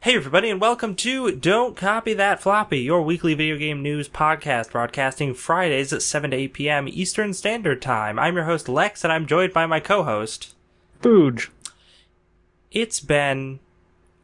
Hey everybody, and welcome to Don't Copy That Floppy, your weekly video game news podcast, broadcasting Fridays at 7 to 8 p.m. Eastern Standard Time. I'm your host, Lex, and I'm joined by my co-host, Booj. It's been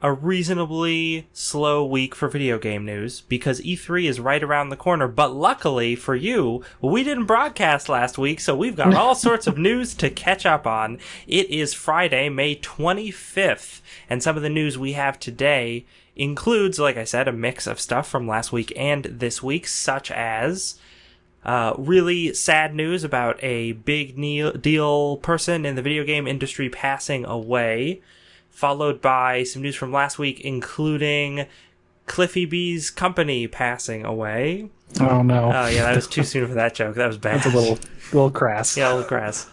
a reasonably slow week for video game news, because E3 is right around the corner, but luckily for you, we didn't broadcast last week, so we've got all sorts of news to catch up on. It is Friday, May 25th, and some of the news we have today includes, like I said, a mix of stuff from last week and this week, such as really sad news about a big deal person in the video game industry passing away, followed by some news from last week, including Cliffy B's company passing away. Oh, no. Yeah, that was too soon for that joke. That was bad. That's a little crass. Yeah, a little crass.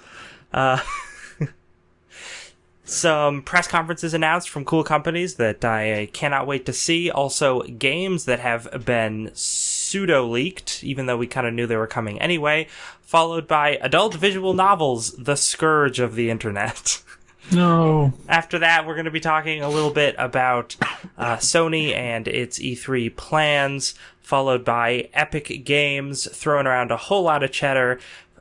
Some press conferences announced from cool companies that I cannot wait to see. Also, games that have been pseudo-leaked, even though we kind of knew they were coming anyway. Followed by adult visual novels, the scourge of the internet. No. After that, we're going to be talking a little bit about Sony and its E3 plans, followed by Epic Games throwing around a whole lot of cheddar,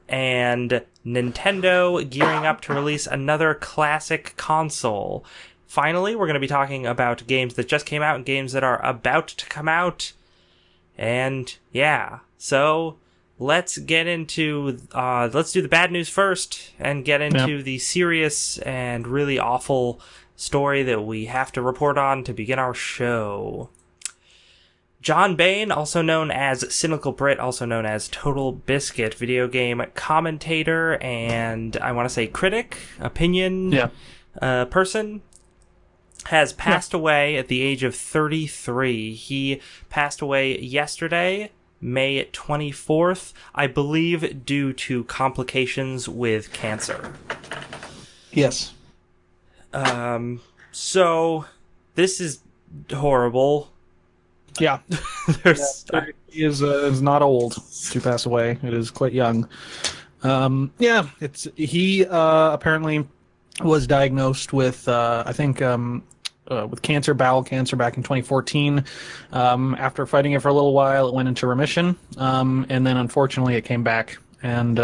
and Nintendo gearing up to release another classic console. Finally, we're going to be talking about games that just came out and games that are about to come out. And yeah, so let's get into, let's do the bad news first and get into the serious and really awful story that we have to report on to begin our show. John Bain, also known as Cynical Brit, also known as Totalbiscuit, video game commentator and I want to say critic, opinion person, has passed away at the age of 33. He passed away yesterday, May 24th, I believe due to complications with cancer. Yes. So, this is horrible. Yeah. He is not old to pass away. It is quite young. He apparently was diagnosed with, I think, with cancer, bowel cancer, back in 2014. After fighting it for a little while, it went into remission, and then unfortunately it came back. And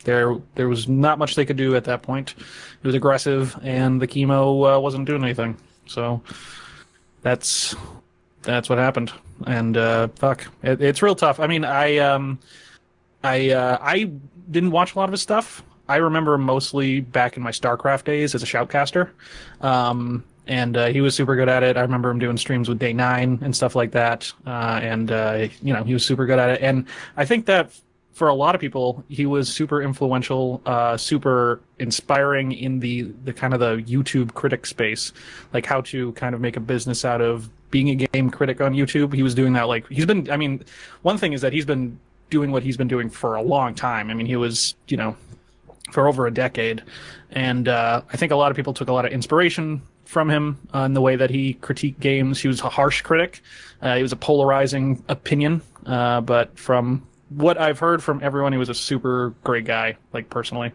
there was not much they could do at that point. It was aggressive, and the chemo wasn't doing anything. So that's what happened. And it's real tough. I mean, I didn't watch a lot of his stuff. I remember him mostly back in my StarCraft days as a shoutcaster. And he was super good at it. I remember him doing streams with Day 9 and stuff like that. He was super good at it. And I think that for a lot of people, he was super influential, super inspiring in the kind of the YouTube critic space, like how to kind of make a business out of being a game critic on YouTube. He was doing that. One thing is that he's been doing what he's been doing for a long time. I mean, he was, for over a decade. And I think a lot of people took a lot of inspiration from him in the way that he critiqued games. He was a harsh critic. He was a polarizing opinion. But from what I've heard from everyone, he was a super great guy, personally.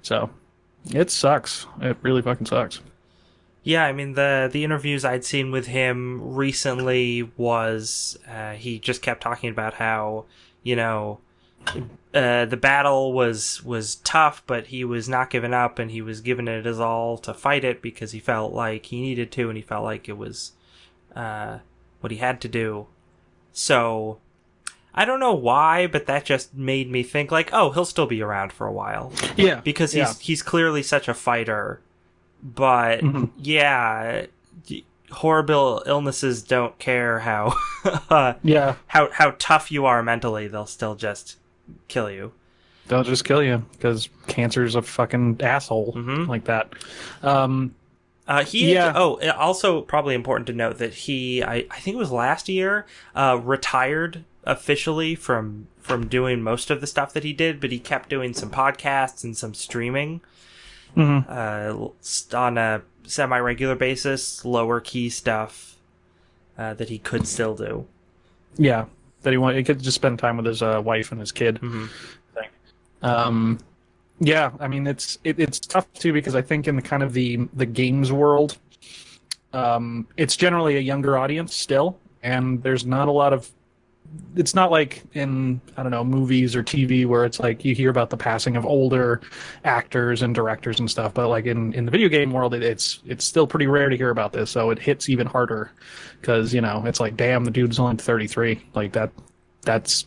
So it sucks. It really fucking sucks. Yeah, I mean, the interviews I'd seen with him recently was he just kept talking about how, the battle was tough, but he was not giving up, and he was giving it his all to fight it because he felt like he needed to, and he felt like it was what he had to do. So I don't know why, but that just made me think he'll still be around for a while. Yeah, because he's clearly such a fighter. But horrible illnesses don't care how how tough you are mentally. They'll still just kill you. They'll just kill you because cancer's a fucking asshole like that. Also probably important to note that he, I think it was last year, retired officially from doing most of the stuff that he did, but he kept doing some podcasts and some streaming on a semi-regular basis, lower key stuff that he could still do. Yeah, that he could just spend time with his wife and his kid. I think. Yeah, I mean it's tough too because I think in the kind of the games world, It's generally a younger audience still, and there's not a lot of. It's not like in, I don't know, movies or TV where it's like you hear about the passing of older actors and directors and stuff, but like in the video game world, it's still pretty rare to hear about this, so it hits even harder because, it's like, damn, the dude's only 33, like that's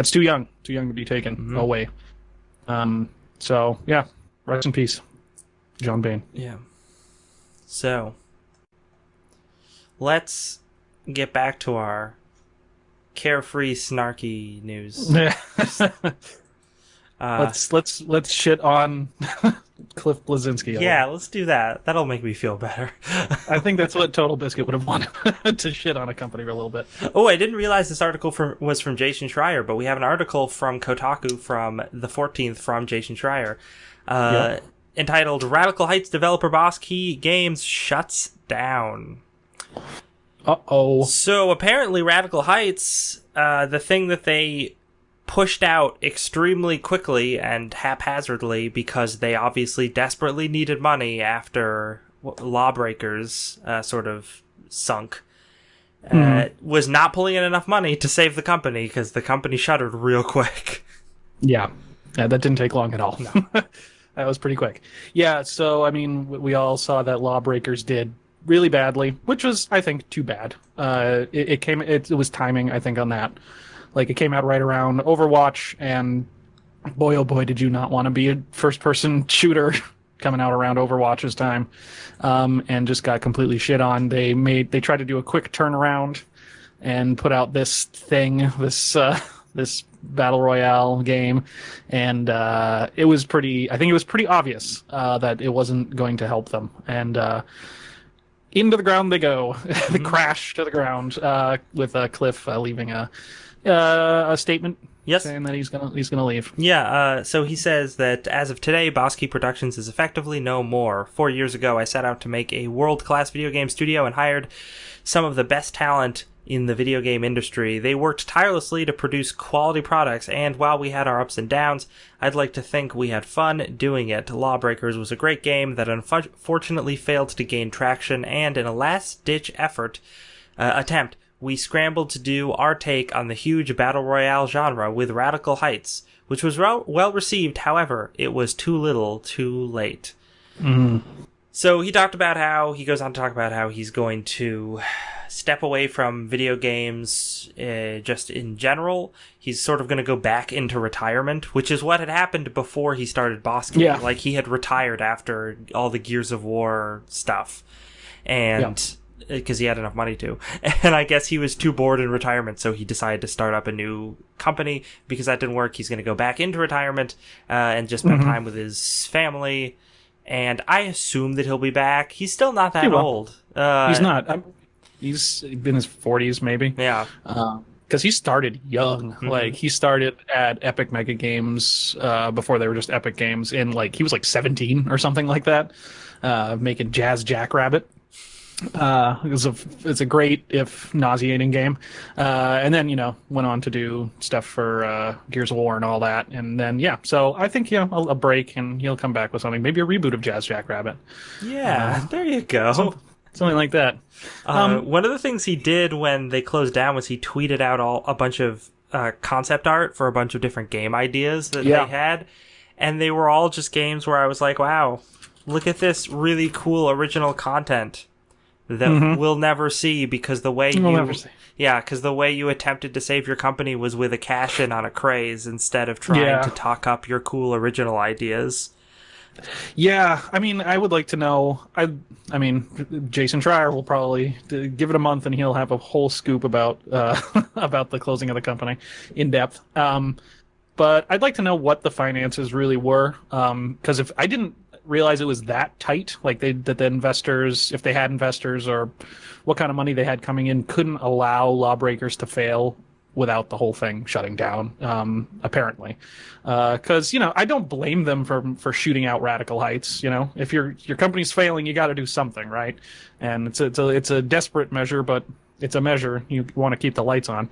too young to be taken away. So yeah, rest in peace, John Bain. Yeah. So let's get back to our carefree, snarky news. Let's shit on Cliff Bleszinski. Yeah, let's do that. That'll make me feel better. I think that's what Totalbiscuit would have wanted, to shit on a company for a little bit. Oh, I didn't realize this article was from Jason Schreier, but we have an article from Kotaku from the 14th from Jason Schreier, entitled "Radical Heights developer Bosskey Games shuts down." Uh-oh. So apparently Radical Heights, the thing that they pushed out extremely quickly and haphazardly because they obviously desperately needed money after Lawbreakers sort of sunk, was not pulling in enough money to save the company because the company shuttered real quick. Yeah, that didn't take long at all. No. That was pretty quick. Yeah, so, I mean, we all saw that Lawbreakers did really badly, which was, I think, too bad. It was timing, I think, on that. Like, it came out right around Overwatch, and boy, oh boy, did you not want to be a first-person shooter coming out around Overwatch's time, and just got completely shit on. They tried to do a quick turnaround and put out this thing, this battle royale game, and it was pretty obvious that it wasn't going to help them, and into the ground they go. They crash to the ground with Cliff leaving a statement. Yes. Saying that he's gonna leave. Yeah, so he says that as of today, Bosskey Productions is effectively no more. 4 years ago, I set out to make a world-class video game studio and hired some of the best talent in the video game industry. They worked tirelessly to produce quality products, and while we had our ups and downs, I'd like to think we had fun doing it. Lawbreakers was a great game that unfortunately failed to gain traction, and in a last-ditch attempt, we scrambled to do our take on the huge battle royale genre with Radical Heights, which was well received. However, it was too little, too late. So he goes on to talk about how he's going to step away from video games just in general. He's sort of going to go back into retirement, which is what had happened before he started Bosskey. Yeah. Like, he had retired after all the Gears of War stuff, and because he had enough money to. And I guess he was too bored in retirement, so he decided to start up a new company. Because that didn't work, he's going to go back into retirement and just spend time with his family. And I assume that he'll be back. He's still not that old. He's not. He's in his 40s, maybe. Yeah. Because he started young. Like, he started at Epic Mega Games before they were just Epic Games. And, like, he was, like, 17 or something like that, making Jazz Jackrabbit. It's a great, if nauseating, game. And then, went on to do stuff for Gears of War and all that. And then, so I think, a break, and he'll come back with something. Maybe a reboot of Jazz Jackrabbit. Yeah, there you go. Something like that. One of the things he did when they closed down was he tweeted out a bunch of concept art for a bunch of different game ideas that they had. And they were all just games where I was like, wow, look at this really cool original content that we'll never see because the way the way you attempted to save your company was with a cash-in on a craze instead of trying to talk up your cool original ideas. Yeah, I mean, I would like to know. I mean, Jason Schreier will probably give it a month, and he'll have a whole scoop about about the closing of the company in depth. But I'd like to know what the finances really were, because if I didn't realize it was that tight, like that the investors, if they had investors or what kind of money they had coming in, couldn't allow Lawbreakers to fail without the whole thing shutting down, apparently. Because, I don't blame them for shooting out Radical Heights. If your company's failing, you got to do something, right? And it's a desperate measure, but it's a measure. You want to keep the lights on.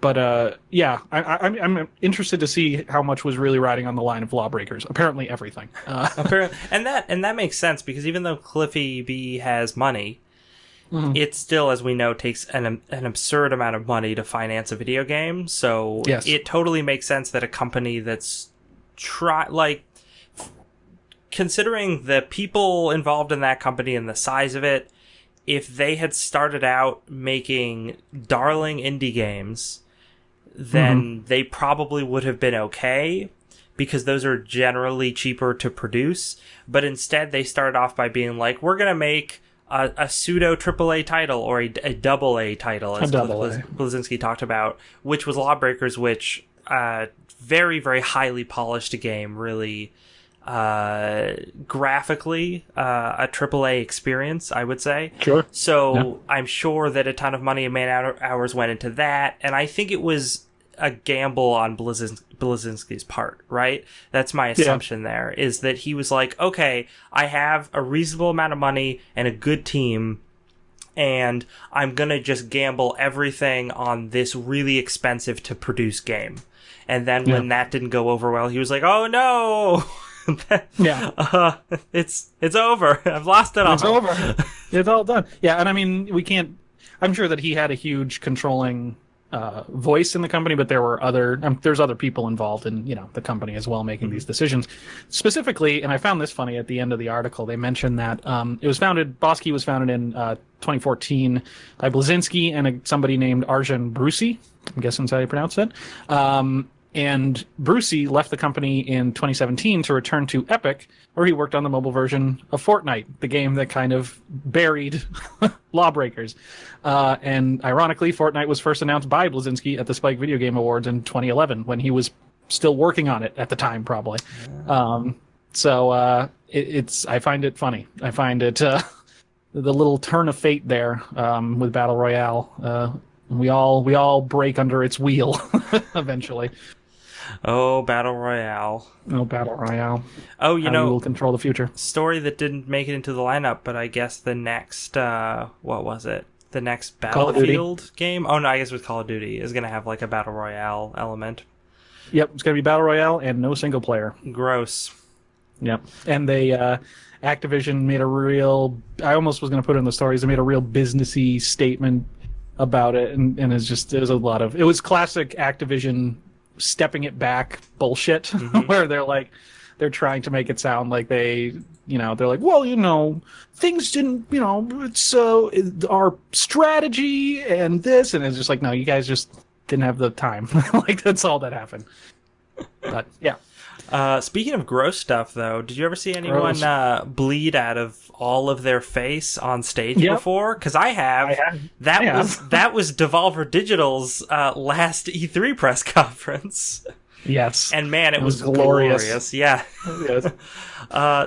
But yeah, I'm interested to see how much was really riding on the line of Lawbreakers. Apparently, everything. Apparently, and that makes sense because even though Cliffy B has money, it still, as we know, takes an absurd amount of money to finance a video game. So Yes. it totally makes sense that a company that's considering the people involved in that company and the size of it, if they had started out making darling indie games, then they probably would have been okay because those are generally cheaper to produce. But instead, they started off by being like, we're going to make a pseudo AAA title or a double A title, as Blazinski talked about, which was Lawbreakers, which very, very highly polished game, really graphically a AAA experience, I would say. Sure. So I'm sure that a ton of money and man hours went into that, and I think it was a gamble on Blazinski's part, right? That's my assumption there, is that he was like, okay, I have a reasonable amount of money and a good team, and I'm gonna just gamble everything on this really expensive to produce game. And then when that didn't go over well, he was like, oh no! It's over. I've lost it all. It's over. It's all done. Yeah, and I mean, we can't... I'm sure that he had a huge controlling voice in the company, but there were there's other people involved in, the company as well making these decisions. Specifically, and I found this funny at the end of the article, they mentioned that Bosskey was founded in 2014 by Blazinski and somebody named Arjun Brucey. I'm guessing that's how you pronounce it. And Brucey left the company in 2017 to return to Epic, where he worked on the mobile version of Fortnite, the game that kind of buried Lawbreakers. And ironically, Fortnite was first announced by Blazinski at the Spike Video Game Awards in 2011, when he was still working on it at the time, probably. I find it funny. I find it the little turn of fate there with Battle Royale. We all break under its wheel eventually. Oh, Battle Royale. Oh, Battle Royale. Oh, we will control the future. Story that didn't make it into the lineup, but I guess the next, what was it? The next Battlefield game? Oh, no, I guess it was Call of Duty. Is going to have like a Battle Royale element. Yep, it's going to be Battle Royale and no single player. Gross. Yep. And they, Activision made a real, I almost was going to put it in the stories, they made a real businessy statement about it, and it was classic Activision stepping it back bullshit, where they're trying to make it sound like they're like, well, things didn't, it's our strategy and this, and it's just like, no, you guys just didn't have the time. Like, that's all that happened. But yeah. Speaking of gross stuff, though, did you ever see anyone bleed out of all of their face on stage before? Because I have. That was Devolver Digital's last E3 press conference. Yes. And man, it was glorious. Yeah. Yes.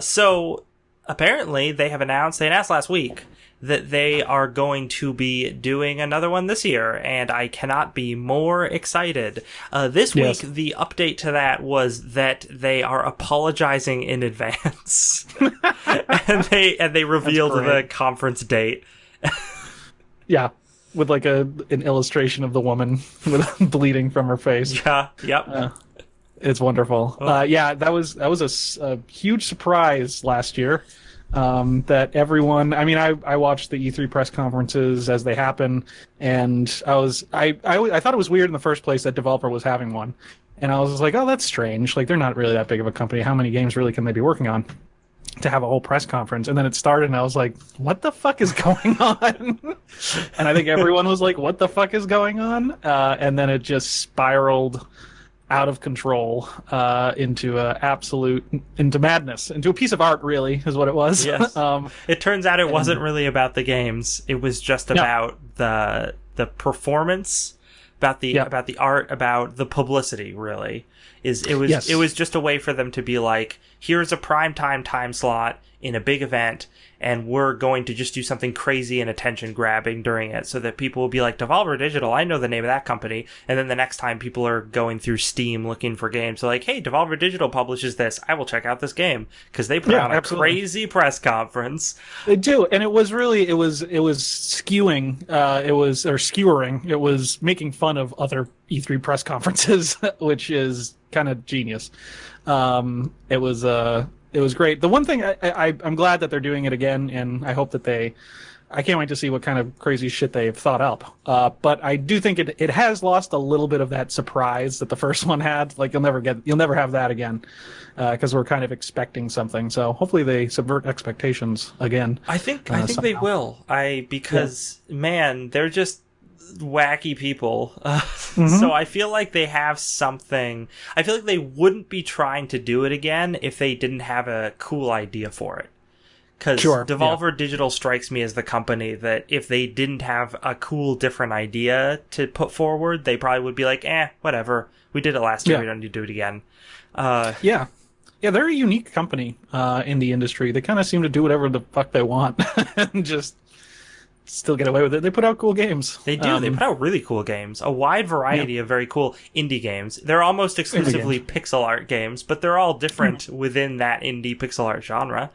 So apparently they announced last week that they are going to be doing another one this year, and I cannot be more excited. This week, the update to that was that they are apologizing in advance, and they revealed the conference date. Yeah, with like an illustration of the woman with bleeding from her face. Yeah. Yep. It's wonderful. That was a huge surprise last year. That everyone, I watched the E3 press conferences as they happen, and I thought it was weird in the first place that Devolver was having one, and I was just like, oh, that's strange. Like, they're not really that big of a company. How many games really can they be working on to have a whole press conference? And then it started, and I was like, what the fuck is going on? And I think everyone was like, what the fuck is going on? And then it just spiraled out of control into madness, into a piece of art, really, is what it was. Yes. It turns out it wasn't really about the games. It was just about the performance, about the art, about the publicity, really. It was just a way for them to be like, here's a prime time slot in a big event, and we're going to just do something crazy and attention-grabbing during it so that people will be like, Devolver Digital, I know the name of that company. And then the next time people are going through Steam looking for games, they're like, hey, Devolver Digital publishes this. I will check out this game. Because they put on a crazy press conference. They do. And it was skewering. It was making fun of other E3 press conferences, which is kind of genius. It was great. The one thing I'm glad that they're doing it again, and I hope that I can't wait to see what kind of crazy shit they've thought up. But I do think it has lost a little bit of that surprise that the first one had. Like you'll never have that again, because we're kind of expecting something. So hopefully they subvert expectations again. I think they somehow. will. Because man, they're just wacky people. Mm-hmm. So I feel like they have something. I feel like they wouldn't be trying to do it again if they didn't have a cool idea for it. Because Devolver Digital strikes me as the company that if they didn't have a cool, different idea to put forward, they probably would be like, whatever. We did it last year. We don't need to do it again. Yeah, they're a unique company in the industry. They kind of seem to do whatever the fuck they want and just still get away with it. They put out cool games. They do. They put out really cool games. A wide variety of very cool indie games. They're almost exclusively pixel art games, but they're all different within that indie pixel art genre.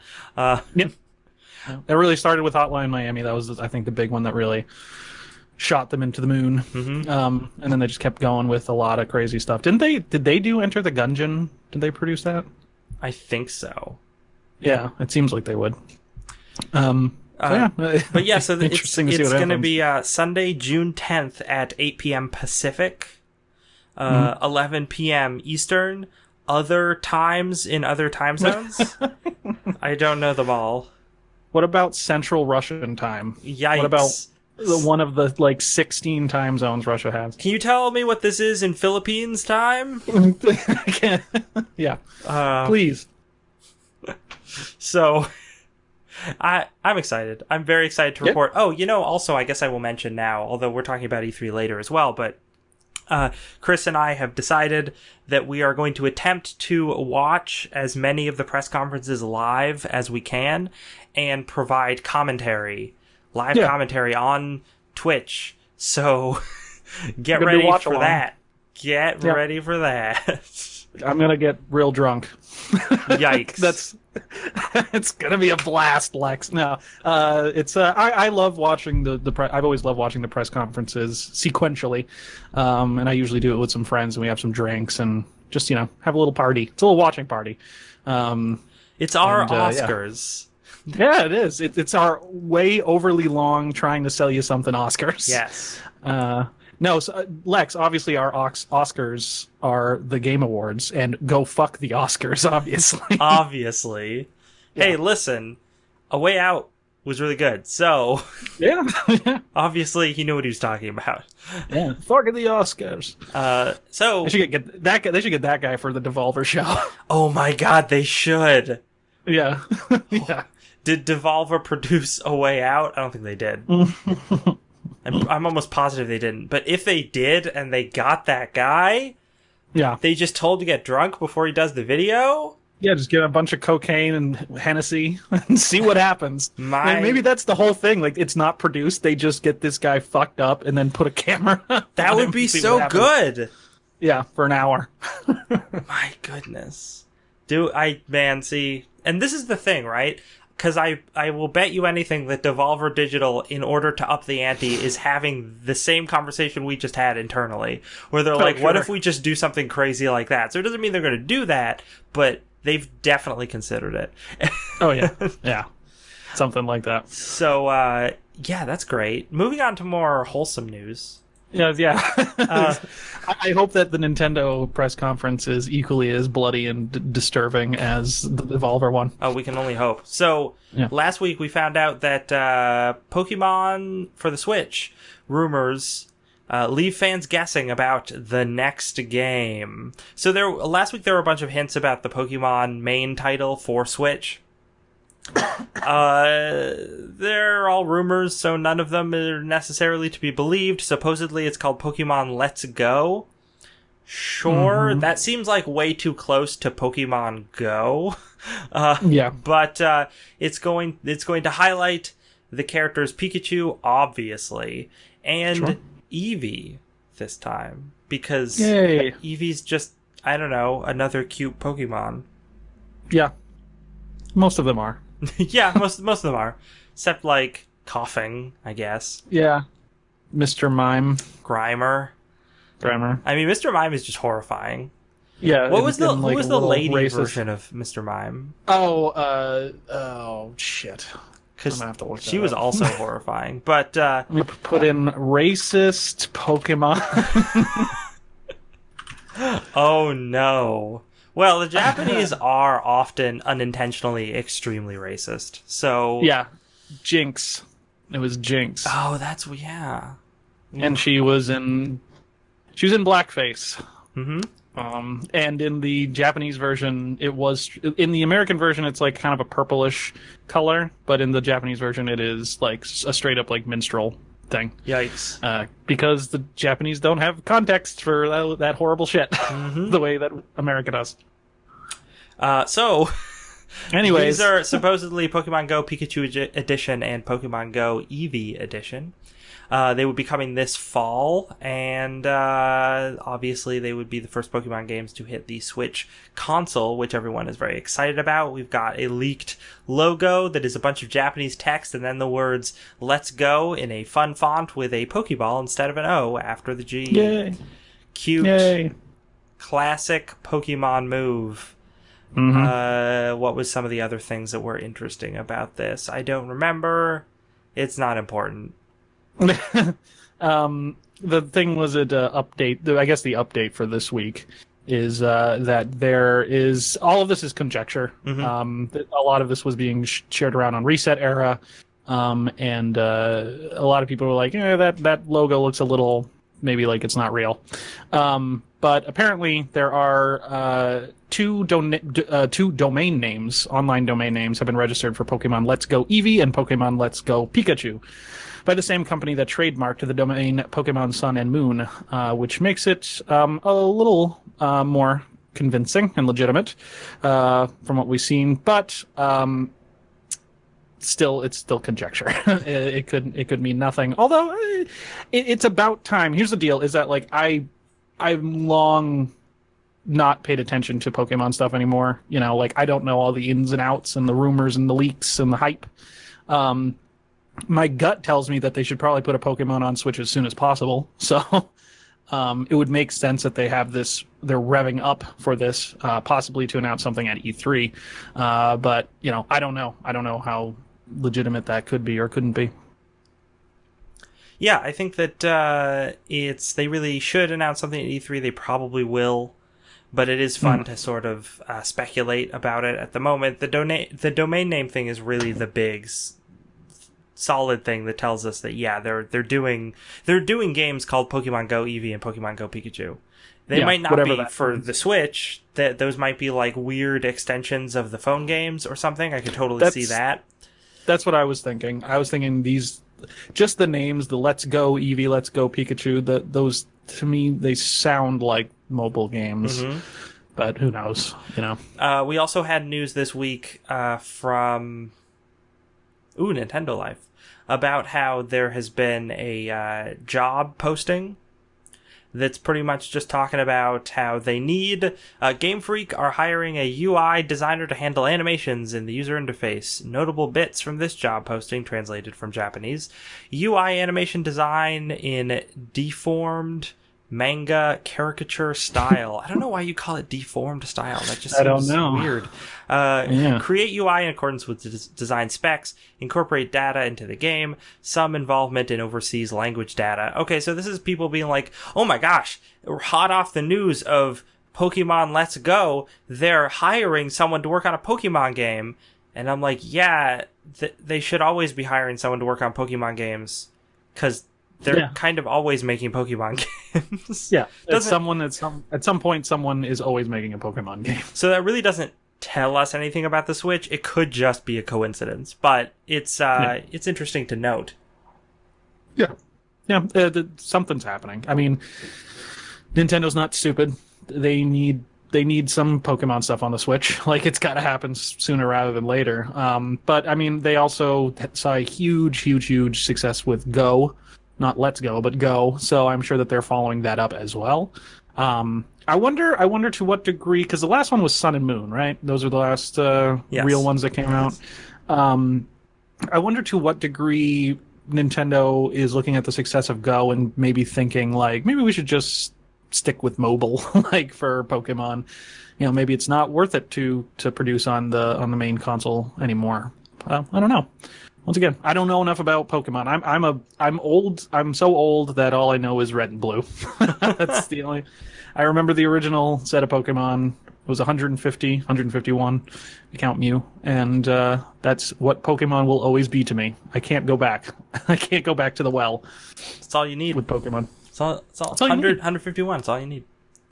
It really started with Hotline Miami. That was, I think, the big one that really shot them into the moon. Mm-hmm. And then they just kept going with a lot of crazy stuff. Did they do Enter the Gungeon? Did they produce that? I think so. Yeah, it seems like they would. But yeah, so it's going to be Sunday, June 10th at 8 p.m. Pacific, 11 p.m. Eastern, other times in other time zones. I don't know them all. What about Central Russian time? Yikes. What about one of the 16 time zones Russia has? Can you tell me what this is in Philippines time? Yeah. Please. So I'm excited. I'm very excited to report. Oh, also, I guess I will mention now, although we're talking about E3 later as well, but Chris and I have decided that we are going to attempt to watch as many of the press conferences live as we can and provide live commentary on Twitch. So get ready for that. Get ready for that. I'm going to get real drunk. Yikes. It's gonna be a blast, Lex. No, I love watching I've always loved watching the press conferences sequentially, and I usually do it with some friends, and we have some drinks and just have a little party. It's a little watching party. It's our Oscars. Yeah, it is. It's our way overly long trying to sell you something Oscars. Yes. No, so, Lex, obviously our Oscars are the Game Awards, and go fuck the Oscars, obviously. Obviously. Yeah. Hey, listen, A Way Out was really good, so... Yeah. Obviously, he knew what he was talking about. Yeah, fuck the Oscars. So... They should get that guy. They should get that guy for the Devolver show. Oh my god, they should! Yeah. Yeah. Did Devolver produce A Way Out? I don't think they did. I'm almost positive they didn't. But if they did and they got that guy, they just told to get drunk before he does the video? Yeah, just get a bunch of cocaine and Hennessy and see what happens. Maybe that's the whole thing. Like, it's not produced. They just get this guy fucked up and then put a camera That would be so good. Yeah, for an hour. My goodness. See, and this is the thing, right? Because I will bet you anything that Devolver Digital, in order to up the ante, is having the same conversation we just had internally, where they're like, what if we just do something crazy like that? So it doesn't mean they're going to do that, but they've definitely considered it. Oh, yeah. Yeah. Something like that. So, that's great. Moving on to more wholesome news. Yeah. I hope that the Nintendo press conference is equally as bloody and disturbing as the Devolver one. Oh, we can only hope. So, last week we found out that Pokemon for the Switch rumors leave fans guessing about the next game. So last week there were a bunch of hints about the Pokemon main title for Switch. They're all rumors, so none of them are necessarily to be believed. Supposedly it's called Pokemon Let's Go. Sure, that seems like way too close to Pokemon Go. But it's going to highlight the characters Pikachu, obviously, and Eevee this time, because Eevee's just, I don't know, another cute Pokemon. Yeah, most of them are. Yeah, most of them are, except like Coughing, I guess. Yeah, Mr. Mime, Grimer. grammar. I mean, Mr. Mime is just horrifying. Yeah. What was the like, who was the lady racist version of Mr. Mime? Oh, shit. I'm Because gonna have to look she that was up. also horrifying. But Let me put in racist Pokemon. oh no. Well, the Japanese are often unintentionally extremely racist. So Yeah, Jinx. It was Jinx, oh, that's yeah. and she was in blackface. Mm-hmm. And in the Japanese version, it was in the American version, it's like kind of a purplish color, but in the Japanese version, it is like a straight up like minstrel thing. Yikes. Because the Japanese don't have context for that horrible shit the way that America does. So Anyways, these are supposedly Pokemon Go Pikachu Edition and Pokemon Go Eevee Edition. They would be coming this fall, and obviously they would be the first Pokemon games to hit the Switch console, which everyone is very excited about. We've got a leaked logo that is a bunch of Japanese text and then the words "Let's Go" in a fun font with a Pokeball instead of an O after the G. Yay. Cute. Yay. Classic Pokemon move. Mm-hmm. What was some of the other things that were interesting about this? I don't remember. It's not important. The thing was update. I guess the update for this week is that there is all of this is conjecture. Mm-hmm. A lot of this was being shared around on Reset Era, and a lot of people were like, that logo looks a little maybe like it's not real. But apparently there are two domain names, online domain names, have been registered for Pokemon Let's Go Eevee and Pokemon Let's Go Pikachu by the same company that trademarked the domain Pokemon Sun and Moon, which makes it a little more convincing and legitimate from what we've seen. But it's still conjecture. It could mean nothing. Although it's about time. Here's the deal: is that like I've long not paid attention to Pokemon stuff anymore. Like I don't know all the ins and outs and the rumors and the leaks and the hype. My gut tells me that they should probably put a Pokemon on Switch as soon as possible. So it would make sense that they have this. They're revving up for this, possibly to announce something at E3. But I don't know. I don't know how legitimate that could be or couldn't be. Yeah, I think that they really should announce something at E3. They probably will, but it is fun to sort of speculate about it at the moment. The domain name thing is really the big solid thing that tells us that they're doing games called Pokemon Go Eevee and Pokemon Go Pikachu. They might not be for the Switch. That those might be like weird extensions of the phone games or something. I could totally see that. That's what I was thinking. I was thinking these, just the names, the Let's Go Eevee, Let's Go Pikachu. Those to me they sound like mobile games, but who knows? We also had news this week from Nintendo Life about how there has been a job posting that's pretty much just talking about how they need Game Freak are hiring a UI designer to handle animations in the user interface. Notable bits from this job posting translated from Japanese: UI animation design in deformed manga caricature style. I don't know why you call it deformed style. That just seems weird. Create UI in accordance with design specs. Incorporate data into the game. Some involvement in overseas language data. Okay, so this is people being like, oh my gosh, we're hot off the news of Pokemon Let's Go. They're hiring someone to work on a Pokemon game. And I'm like, they should always be hiring someone to work on Pokemon games. Because they're kind of always making Pokemon games. Yeah, at some point, someone is always making a Pokemon game. So that really doesn't tell us anything about the Switch. It could just be a coincidence, but it's interesting to note. Yeah, something's happening. I mean, Nintendo's not stupid. They need some Pokemon stuff on the Switch. Like, it's got to happen sooner rather than later. But I mean, they also saw a huge success with Go. Not Let's Go, but Go. So I'm sure that they're following that up as well. I wonder to what degree, because the last one was Sun and Moon, right? Those are the last real ones that came out. I wonder to what degree Nintendo is looking at the success of Go and maybe thinking like, maybe we should just stick with mobile like for Pokemon. Maybe it's not worth it to produce on the main console anymore. I don't know. Once again, I don't know enough about Pokemon. I'm old. I'm so old that all I know is red and blue. That's the only. I remember the original set of Pokemon was 150, 151. You count Mew, and that's what Pokemon will always be to me. I can't go back. I can't go back to the well. That's all you need with Pokemon. It's all 100, 151. That's all you need.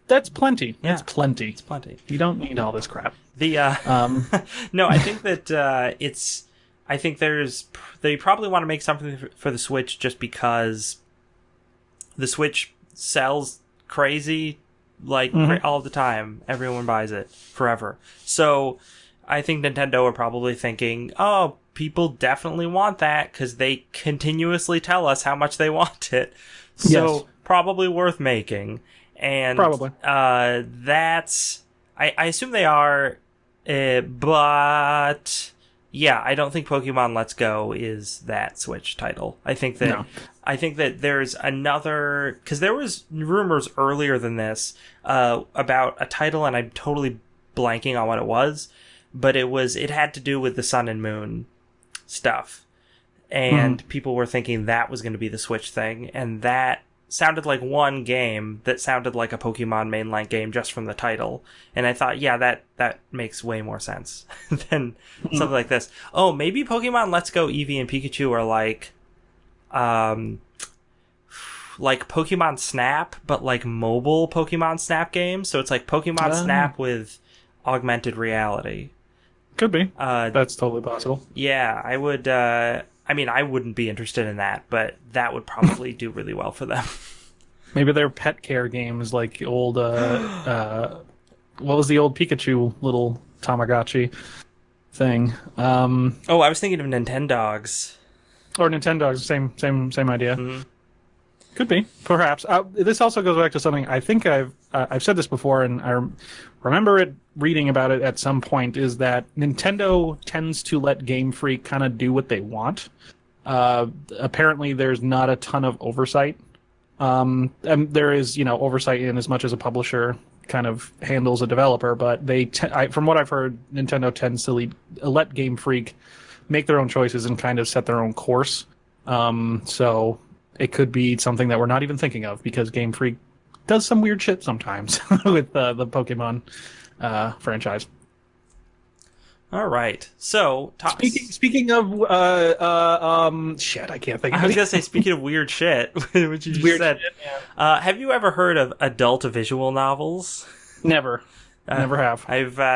That's plenty. Yeah. That's plenty. It's plenty. You don't need all this crap. No, I think that I think they probably want to make something for the Switch just because the Switch sells crazy, like all the time. Everyone buys it forever. So I think Nintendo are probably thinking, oh, people definitely want that because they continuously tell us how much they want it. So probably worth making. And probably that's I assume they are, but yeah, I don't think Pokemon Let's Go is that Switch title. I think that there's another, because there was rumors earlier than this about a title, and I'm totally blanking on what it was, but it had to do with the Sun and Moon stuff, and people were thinking that was going to be the Switch thing, and that sounded like one game that sounded like a Pokemon mainline game just from the title. And I thought, yeah, that makes way more sense than something like this. Oh, maybe Pokemon Let's Go Eevee and Pikachu are like Pokemon Snap, but like mobile Pokemon Snap games. So it's like Pokemon Snap with augmented reality. Could be. That's totally possible. Yeah, I would... I wouldn't be interested in that, but that would probably do really well for them. Maybe they're pet care games like old, what was the old Pikachu little Tamagotchi thing? I was thinking of Nintendogs. Or Nintendogs, same idea. Mm-hmm. Could be, perhaps. This also goes back to something I think I've said this before, and I remember reading about it at some point, is that Nintendo tends to let Game Freak kind of do what they want. Apparently, there's not a ton of oversight. And there is, oversight in as much as a publisher kind of handles a developer, but from what I've heard, Nintendo tends to let Game Freak make their own choices and kind of set their own course. So it could be something that we're not even thinking of, because Game Freak does some weird shit sometimes with the Pokemon franchise. All right. So speaking of shit, I can't think of it. I was gonna say, speaking of weird shit, which you just weird said. Shit, yeah. Have you ever heard of adult visual novels? Never. Never have.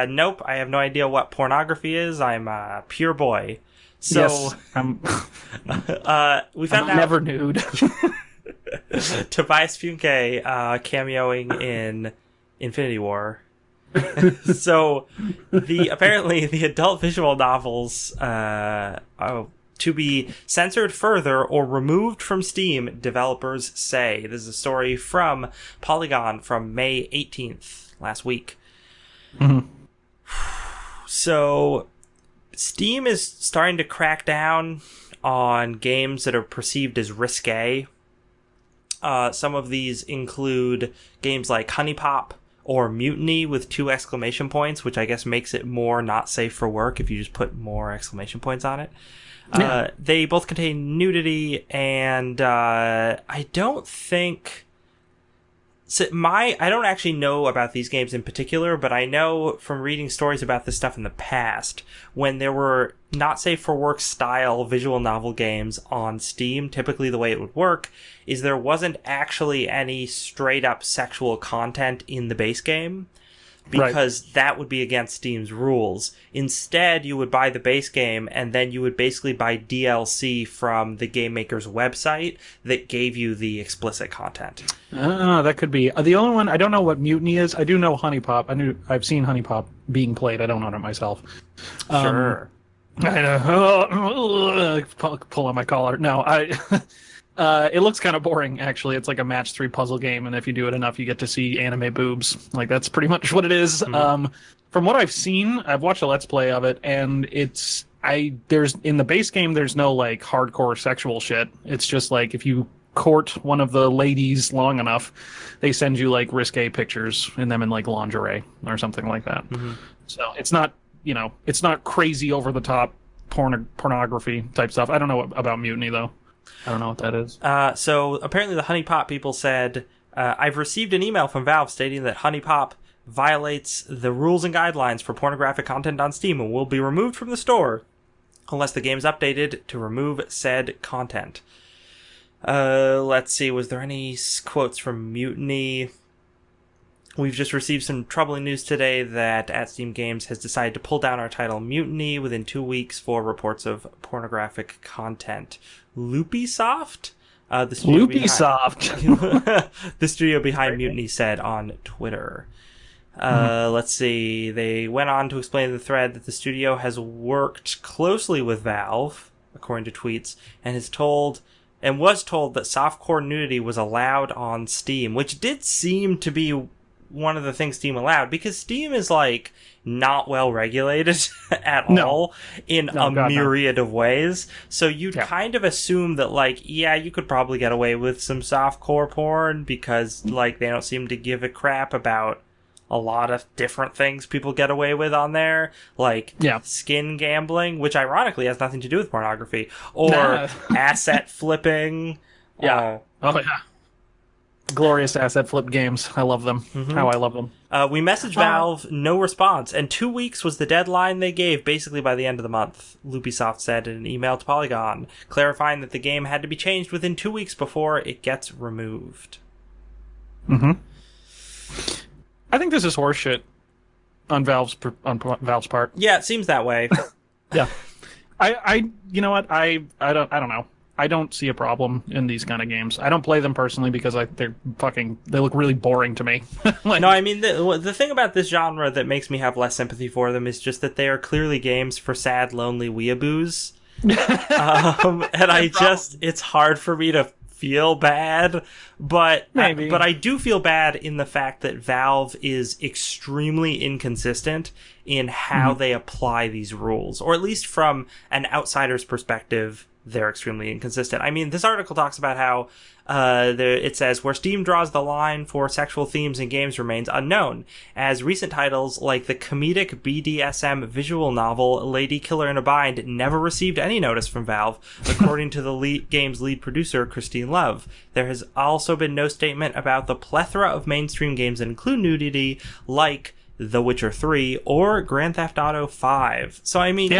Nope. I have no idea what pornography is. I'm a pure boy. So yes, we found out never nude. Tobias Funke cameoing in Infinity War. So apparently the adult visual novels to be censored further or removed from Steam, developers say. This is a story from Polygon from May 18th, last week. Mm-hmm. So Steam is starting to crack down on games that are perceived as risque. Some of these include games like Honey Pop or Mutiny with 2 exclamation points, which I guess makes it more not safe for work if you just put more exclamation points on it. Yeah. They both contain nudity, and I don't think... I don't actually know about these games in particular, but I know from reading stories about this stuff in the past, when there were not safe for work style visual novel games on Steam, typically the way it would work is there wasn't actually any straight up sexual content in the base game, because that would be against Steam's rules. Instead, you would buy the base game, and then you would basically buy DLC from the game maker's website that gave you the explicit content. That could be. The only one, I don't know what Mutiny is. I do know Honey Pop. I've seen Honey Pop being played. I don't own it myself. Sure. I know. Pull on my collar. No, it looks kind of boring, actually. It's like a match 3 puzzle game, and if you do it enough, you get to see anime boobs. Like, that's pretty much what it is. Mm-hmm. From what I've seen, I've watched a Let's Play of it, and there's in the base game, there's no, like, hardcore sexual shit. It's just, like, if you court one of the ladies long enough, they send you like risque pictures in them in like lingerie or something like that. Mm-hmm. So it's not, it's not crazy over the top pornography type stuff. I don't know about Mutiny though. I don't know what that is. So apparently the Honey Pop people said, I've received an email from Valve stating that Honey Pop violates the rules and guidelines for pornographic content on Steam and will be removed from the store unless the game is updated to remove said content. Let's see, was there any quotes from Mutiny? We've just received some troubling news today that At Steam Games has decided to pull down our title Mutiny within 2 weeks for reports of pornographic content. Loopysoft? The studio behind Mutiny said on Twitter. Let's see. They went on to explain in the thread that the studio has worked closely with Valve, according to tweets, and was told that softcore nudity was allowed on Steam, which did seem to be one of the things Steam allowed, because Steam is like not well regulated at all in a myriad of ways. So you'd kind of assume that like, yeah, you could probably get away with some softcore porn because like they don't seem to give a crap about a lot of different things people get away with on there, like skin gambling, which ironically has nothing to do with pornography, or asset flipping. Glorious asset flip games. I love them. How I love them. We messaged Valve, no response, and 2 weeks was the deadline they gave, basically by the end of the month, Loopysoft said in an email to Polygon, clarifying that the game had to be changed within 2 weeks before it gets removed. I think this is horseshit on Valve's part. Yeah, it seems that way. Yeah. I you know what? I don't know. I don't see a problem in these kind of games. I don't play them personally because they look really boring to me. No, I mean, the thing about this genre that makes me have less sympathy for them is just that they are clearly games for sad, lonely weeaboos. And it's hard for me to feel bad, but I do feel bad in the fact that Valve is extremely inconsistent in how they apply these rules, or at least from an outsider's perspective, they're extremely inconsistent. I mean, this article talks about how it says, where Steam draws the line for sexual themes in games remains unknown, as recent titles like the comedic BDSM visual novel Lady Killer in a Bind never received any notice from Valve, according to the game's lead producer, Christine Love. There has also been no statement about the plethora of mainstream games that include nudity, like The Witcher 3 or Grand Theft Auto 5. So I mean,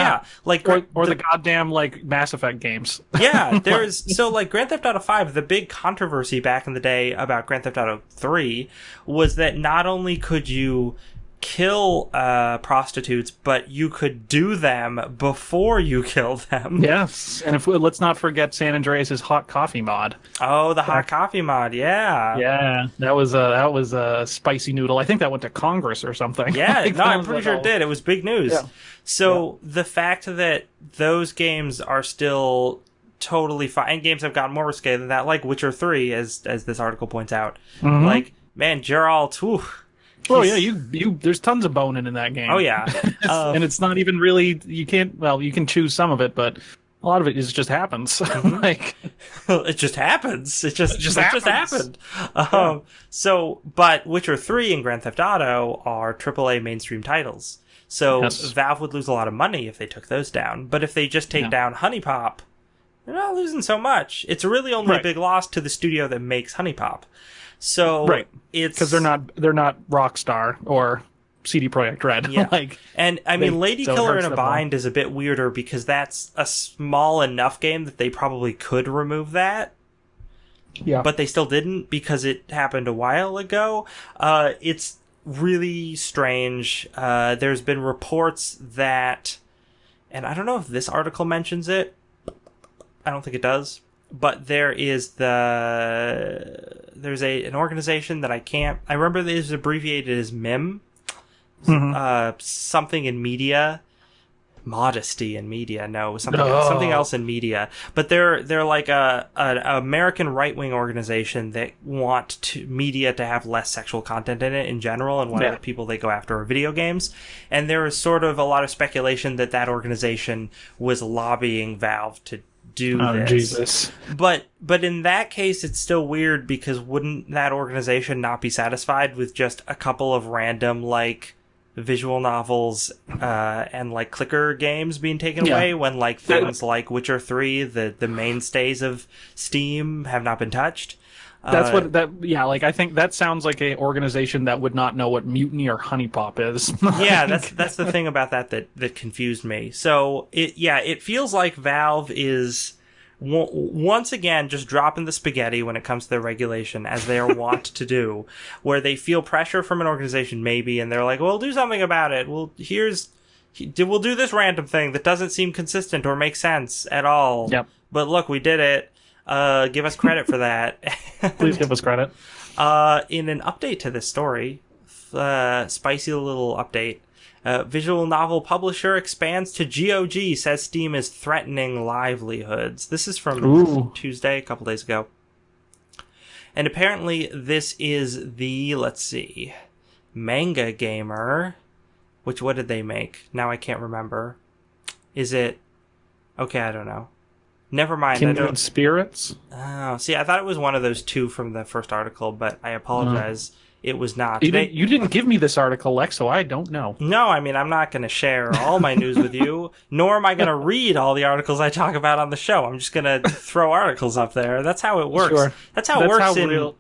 like or the goddamn like Mass Effect games. Yeah, so like Grand Theft Auto 5, the big controversy back in the day about Grand Theft Auto 3 was that not only could you kill prostitutes, but you could do them before you kill them. Yes, and let's not forget San Andreas' hot coffee mod. Oh, the hot coffee mod, yeah, that was a spicy noodle. I think that went to Congress or something. Yeah, no, I'm pretty sure it did. It was big news. Yeah. So the fact that those games are still totally fine, and games have gotten more risque than that, like Witcher 3, as this article points out. Like, man, Geralt, whew. Oh yeah, you. There's tons of boning in that game. Oh yeah, and it's not even really. You can't. Well, you can choose some of it, but a lot of it just happens. Like it just happens. It just happened. But Witcher 3 and Grand Theft Auto are AAA mainstream titles. So Valve would lose a lot of money if they took those down. But if they just take down Honey Pop, they're not losing so much. It's really only a big loss to the studio that makes Honey Pop. So it's because they're not Rockstar or CD Projekt Red. Yeah. And I mean, Lady Killer in a Bind is a bit weirder because that's a small enough game that they probably could remove that. Yeah. But they still didn't because it happened a while ago. It's really strange. There's been reports that, and I don't know if this article mentions it. I don't think it does. But there's an organization that I remember it is abbreviated as MIM, something in media, modesty in media. No, something else in media. But they're like an American right-wing organization that want media to have less sexual content in it in general, and one of the people they go after are video games. And there is sort of a lot of speculation that organization was lobbying Valve to do Oh, this. Jesus. But in that case, it's still weird because wouldn't that organization not be satisfied with just a couple of random, like, visual novels and, like, clicker games being taken away when, like, things like Witcher 3, the mainstays of Steam, have not been touched? That's like, I think that sounds like a organization that would not know what Mutiny or Honeypop is. Yeah, that's the thing about that confused me. So it feels like Valve is once again just dropping the spaghetti when it comes to their regulation, as they are wont to do, where they feel pressure from an organization maybe, and they're like, "Well, do something about it. We'll do this random thing that doesn't seem consistent or make sense at all. Yep. But look, we did it. Give us credit for that." Please give us credit. In an update to this story, spicy little update, visual novel publisher expands to GOG, says Steam is threatening livelihoods. This is from Tuesday, a couple days ago. And apparently this is the, let's see, Manga Gamer, which, what did they make? Now I can't remember. Is it, okay, I don't know. Never mind. Kindred Spirits? Oh, see, I thought it was one of those two from the first article, but I apologize. It was not. You didn't give me this article, Lex, so I don't know. No, I mean, I'm not going to share all my news with you, nor am I going to read all the articles I talk about on the show. I'm just going to throw articles up there. That's how it works. Sure. That's how it works in... real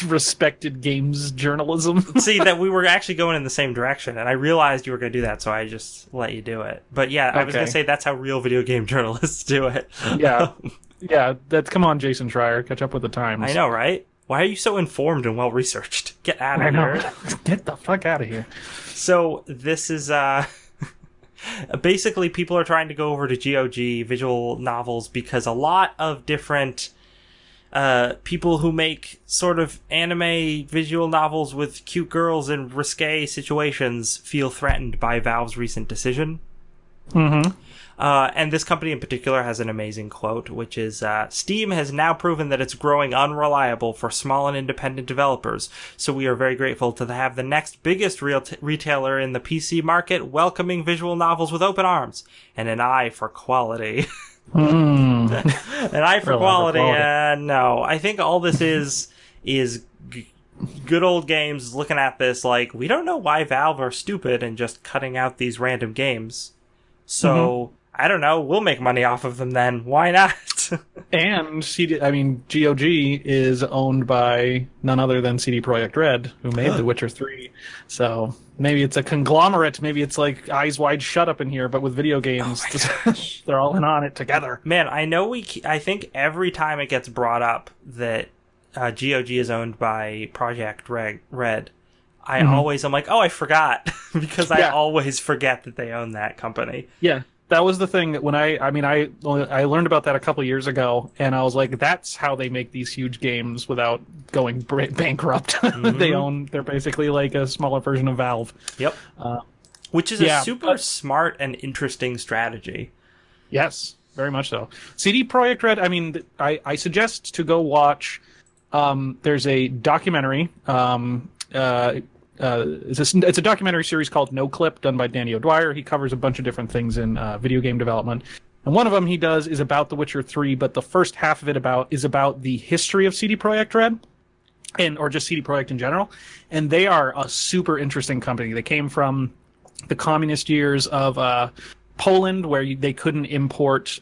respected games journalism. See, that we were actually going in the same direction, and I realized you were going to do that, so I just let you do it. But yeah, I was going to say that's how real video game journalists do it. Yeah. Yeah, come on, Jason Schreier, catch up with the times. I know, right? Why are you so informed and well-researched? Get out of here. Get the fuck out of here. So, this is, basically people are trying to go over to GOG visual novels because a lot of different people who make sort of anime visual novels with cute girls in risque situations feel threatened by Valve's recent decision. Mm-hmm. And this company in particular has an amazing quote, which is, Steam has now proven that it's growing unreliable for small and independent developers, so we are very grateful to have the next biggest retailer in the PC market welcoming visual novels with open arms and an eye for quality. An eye for quality. No, I think all this is good old games looking at this like, we don't know why Valve are stupid and just cutting out these random games. So, I don't know, we'll make money off of them then. Why not? And GOG is owned by none other than CD Projekt Red, who made The Witcher 3. So maybe it's a conglomerate. Maybe it's like Eyes Wide Shut up in here, but with video games. They're all in on it together. Man, I think every time it gets brought up that GOG is owned by Project Red, I'm like, oh, I forgot. Because I always forget that they own that company. Yeah. That was the thing that when I learned about that a couple years ago, and I was like, that's how they make these huge games without going bankrupt. They're basically like a smaller version of Valve. Yep. Which is a super smart and interesting strategy. Yes, very much so. CD Projekt Red, I suggest to go watch, there's a documentary, it's a documentary series called No Clip, done by Danny O'Dwyer. He covers a bunch of different things in video game development. And one of them he does is about The Witcher 3, but the first half of it is about the history of CD Projekt Red, or just CD Projekt in general. And they are a super interesting company. They came from the communist years of Poland, where they couldn't import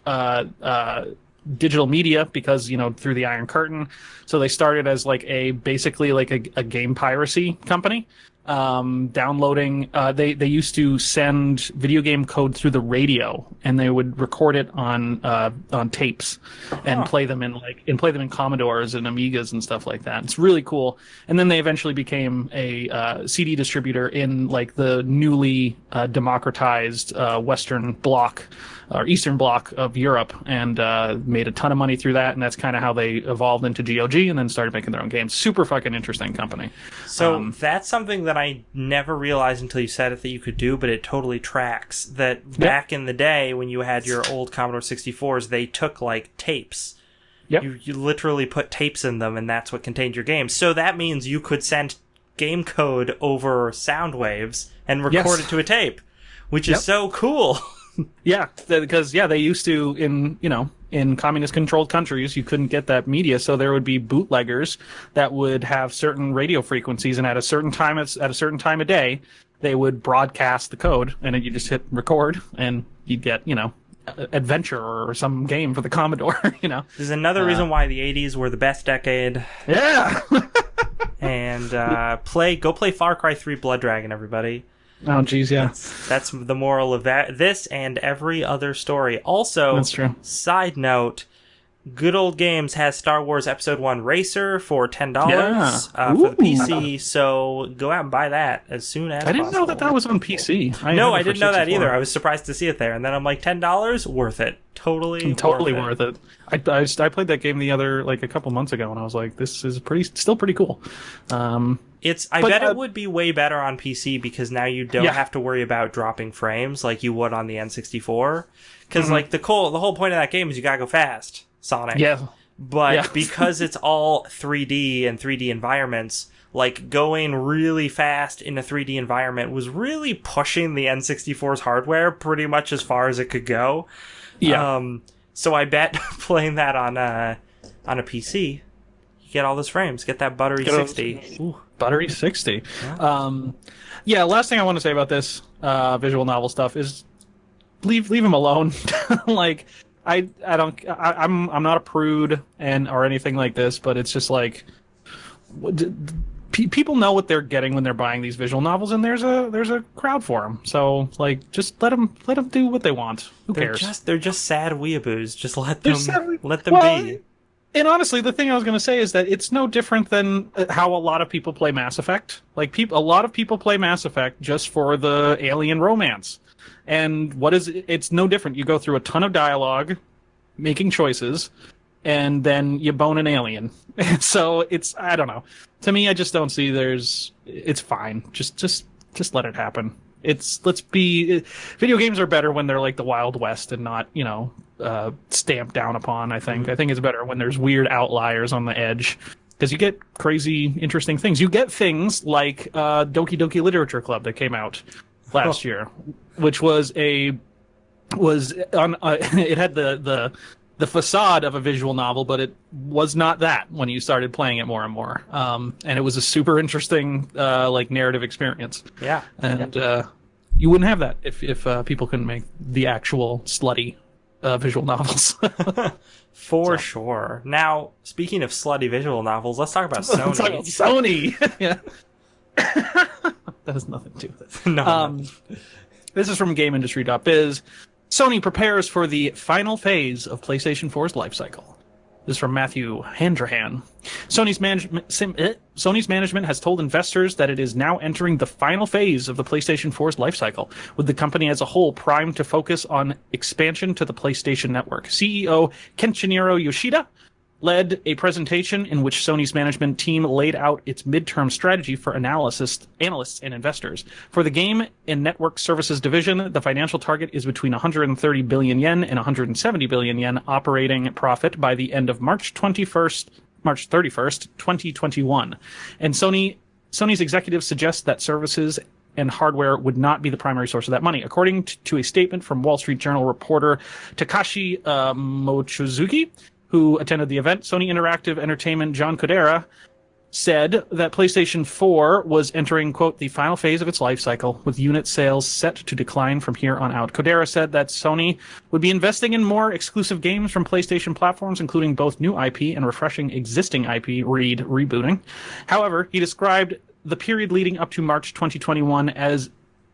digital media because, through the Iron Curtain. So they started as basically a game piracy company. Downloading, they used to send video game code through the radio, and they would record it on tapes and play them in Commodores and Amigas and stuff like that. It's really cool. And then they eventually became a CD distributor in the newly democratized Western Bloc or Eastern Bloc of Europe, and made a ton of money through that. And that's kind of how they evolved into GOG and then started making their own games. Super fucking interesting company. So that's something that I never realized until you said it that you could do, but it totally tracks. That back in the day when you had your old Commodore 64s, they took tapes. Yep. You literally put tapes in them, and that's what contained your games. So that means you could send game code over sound waves and record it to a tape, which is so cool. Yeah, because they used to in communist controlled countries you couldn't get that media, so there would be bootleggers that would have certain radio frequencies, and at a certain time of day they would broadcast the code, and then you just hit record and you'd get Adventure or some game for the Commodore. There's another reason why the 80s were the best decade. Yeah. And go play Far Cry 3 Blood Dragon, everybody. Oh, geez, yeah. That's the moral of this and every other story. Also, that's true. Side note, Good Old Games has Star Wars Episode 1 Racer for $10 for the PC, so go out and buy that as soon as I didn't possible. know that was on PC. I didn't know that either. I was surprised to see it there, and then I'm like, $10? Worth it. Totally worth it. I played that game a couple months ago, and I was like, this is still pretty cool. I bet it would be way better on PC because now you don't have to worry about dropping frames like you would on the N64. Because the whole point of that game is you gotta go fast, Sonic. Yeah. But because it's all 3D and 3D environments, going really fast in a 3D environment was really pushing the N64's hardware pretty much as far as it could go. Yeah. So I bet playing that on a PC, you get all those frames, get that buttery 60. Ooh, buttery 60. Yeah. Last thing I want to say about this visual novel stuff is leave him alone. I'm not a prude or anything like this, but it's just people know what they're getting when they're buying these visual novels, and there's a crowd for them. So just let them do what they want. Who cares? They're just sad weeaboos. Just let them be. And honestly, the thing I was going to say is that it's no different than how a lot of people play Mass Effect. A lot of people play Mass Effect just for the alien romance. And it's no different. You go through a ton of dialogue, making choices, and then you bone an alien. So I don't know. To me, I just don't see it's fine. Just let it happen. Video games are better when they're the Wild West and not, stamped down upon, I think. I think it's better when there's weird outliers on the edge. Because you get crazy, interesting things. You get things like Doki Doki Literature Club that came out last year, which it had the facade of a visual novel, but it was not that when you started playing it more and more. And it was a super interesting narrative experience. Yeah. And you wouldn't have that if people couldn't make the actual slutty visual novels. For sure. Now, speaking of slutty visual novels, let's talk about Sony. Let's talk about Sony. Yeah. That has nothing to do with it. No. This is from GameIndustry.biz. Sony prepares for the final phase of PlayStation 4's life cycle. This is from Matthew Handrahan. Sony's management has told investors that it is now entering the final phase of the PlayStation 4's life cycle, with the company as a whole primed to focus on expansion to the PlayStation Network. CEO Kenichiro Yoshida led a presentation in which Sony's management team laid out its midterm strategy for analysts and investors. For the game and network services division, the financial target is between 130 billion yen and 170 billion yen operating profit by the end of March 31st, 2021. And Sony's executives suggest that services and hardware would not be the primary source of that money. According to a statement from Wall Street Journal reporter Takashi Mochizuki, who attended the event, Sony Interactive Entertainment John Kodera said that PlayStation 4 was entering, quote, the final phase of its life cycle, with unit sales set to decline from here on out. Kodera said that Sony would be investing in more exclusive games from PlayStation platforms, including both new IP and refreshing existing IP, rebooting. However, he described the period leading up to March 2021 as